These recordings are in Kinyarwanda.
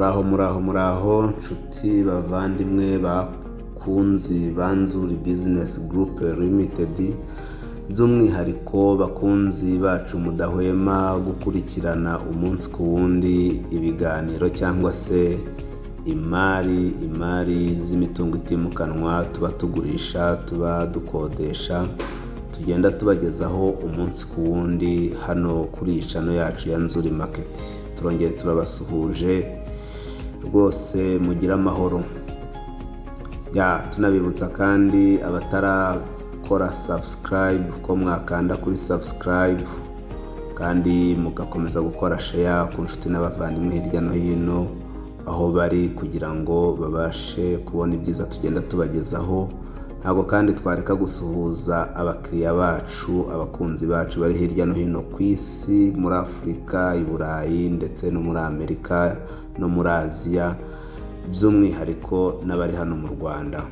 Muraho nshuti bavandimwe bakunzi banzuri business group limited, by'umwihariko bakunzi bacu mudahwema gukurikirana umunsi ku wundi ibiganiro cyangwa se imari z'imitungo itimukanwa tuba tugurisha, tuba dukodesha, tugenda tubagezaho umunsi ku wundi hano kuri iyi channel yacu ya Nzuri Market. Turongeye turabasuhuje rwose mugira amahoro. Tunabibutsa kandi abatarakora subscribe ko mwakanda kuri subscribe kandi mugakomeza gukora share ku nshuti n'abavandimwe hirya no hino aho bari kugira ngo babashe kubona ibyiza tugenda tubagezaho. Ntabwo kandi twareka gusuhuza abakiriya bacu, abakunzi bacu bari hirya no hino ku isi, muri Afurika, i Burayi ndetse no muri Amerika no muri Aziya, by'umwihariko n'abari hano mu Rwanda.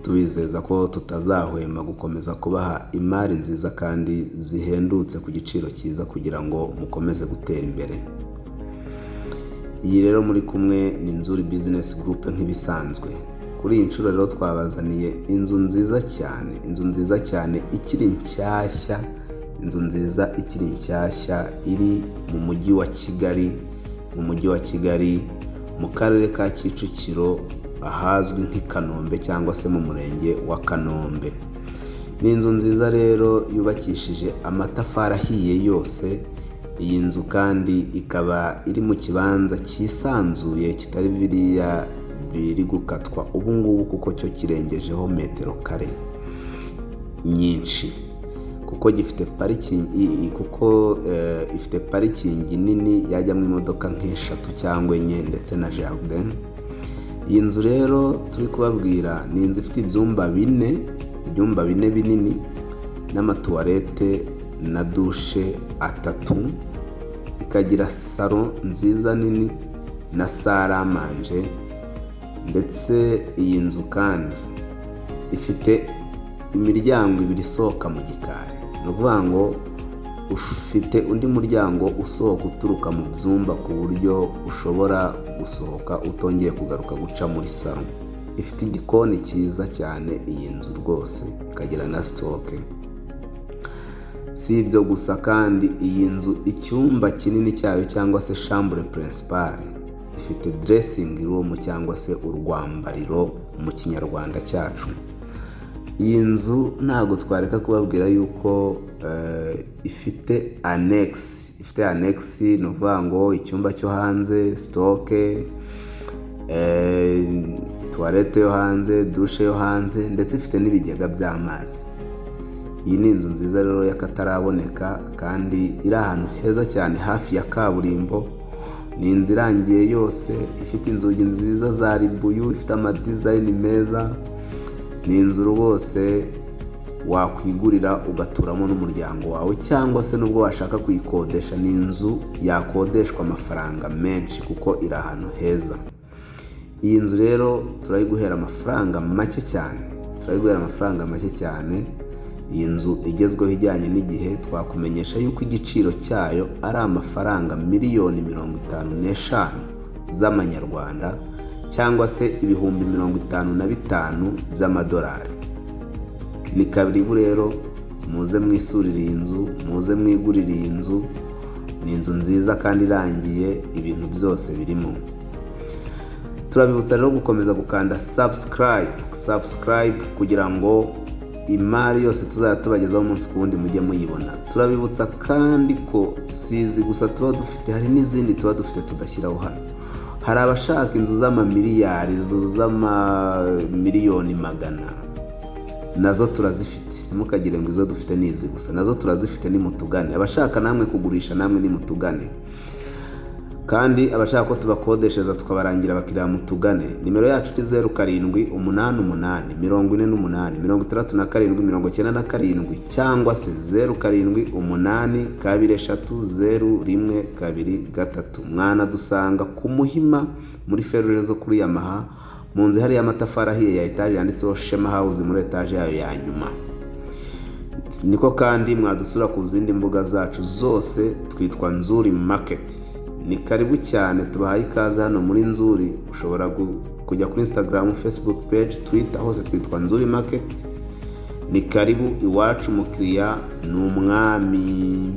Tubizeza ko tutazahwema gukomeza kubaha imari nziza kandi zihendutse ku giciro cyiza kugira ngo mukomeze gutera imbere. Iyi rero muri kumwe ni Nzuri Business Group nk'ibisanzwe. Kuri iyi nshuro rero twabazaniye inzu nziza cyane ikiri nshyashya, iri mu mujyi wa Kigali, mu karere ka Kicukiro, ahazwi nk'i Kanombe cyangwa se mu murenge wa Kanombe. Ni inzu nziza rero yubakishije amatafari ahiye yose. Iyi nzu kandi ikaba iri mu kibanza cyisanzuye kitari biriya biri gukatwa ubu ngubu, kuko cyo kirengejeho metero kare nyinshi, kuko gifite ifite parikingi nini yajyamo imodoka nk'eshatu cyangwa enye ndetse na jardin. Iyi nzu rero turi kubabwira ni inzu ifite ibyumba bine binini n'amatuwarete na dushe atatu, ikagira salo nziza nini na saramanje. Ndetse iyi nzu kandi ifite imiryango ibiri isohoka mu gikari. Ni ukuvuga ngo ufite undi muryango usohoka uturuka mu byumba ku buryo ushobora gusohoka utongeye kugaruka guca muri salo. Ifite igikoni cyiza cyane iyi nzu rwose, ikagira na stoke. Si ibyo gusa kandi iyi nzu icyumba kinini cyayo cyangwa se chambre principale ifite dressing room cyangwa se urwambariro mu kinyarwanda cyacu. Iyi nzu ntabwo twareka kubabwira yuko ifite annex, ni ukuvuga ngo icyumba cyo hanze, stoke, toilette yo hanze, dushe yo hanze, ndetse ifite n'ibigega by'amazi. Iyi ni inzu nziza rero y'akataraboneka kandi iri ahantu heza cyane hafi ya kaburimbo. Ni inzu irangiye yose, ifite inzugi nziza za ribuyu, ifite amadizayini meza. Ni inzu rwose wakwigurira ugaturamo n'umuryango wawe, cyangwa se nubwo washaka kuyikodesha, ni inzu yakodeshwa amafaranga menshi kuko iri ahantu heza. Iyi nzu rero turayiguhera amafaranga make cyane. Iyi nzu igezweho ijyanye n'igihe, twakumenyesha yuko igiciro cyayo ari amafaranga miliyoni 55 z'amanyarwanda, cyangwa se ibihumbi 55 by'amadolari. Ni kabiri rero muze mwisurire iyi nzu, muze mwigurire iyi nzu. Ni inzu nziza kandi irangiye, ibintu byose birimo. Turabibutsa rero gukomeza gukanda subscribe kugira ngo imari yose tuzajya tubagezaho umunsi ku wundi mujye muyibona. Turabibutsa kandi ko sizi gusa tuba dufite, hari n'izindi tuba dufite tudashyiraho hano. Hari abashaka inzu z'amamiliyari, inzu z'amamiliyoni magana, nazo turazifite. Ntimukagire ngo izo dufite nizi gusa, nazo turazifite, ni mutugane. Abashaka namwe kugurisha, namwe ni mutugane. Kandi abashaka ko tubakodesheza tukabarangira abakiriya mutugane. Nimero yacu ni 0788483697 cyangwa se 0788230123. Mwana dusanga ku Muhima muri feruje zo kuri Yamaha, mu nzu hari y'amatafari ahiye ya etage yanditseho Shema House muri etage yayo ya nyuma. Niko kandi mwadusura ku zindi mbuga zacu zose, twitwa Nzuri Market. ni karibu cyane, tubahaye ikaze hano muri Nzuri. Ushobora kujya kuri Instagram, Facebook page, Twitter, hose twitwa Nzuri Market. Ni karibu iwacu, umukiriya ni umwami.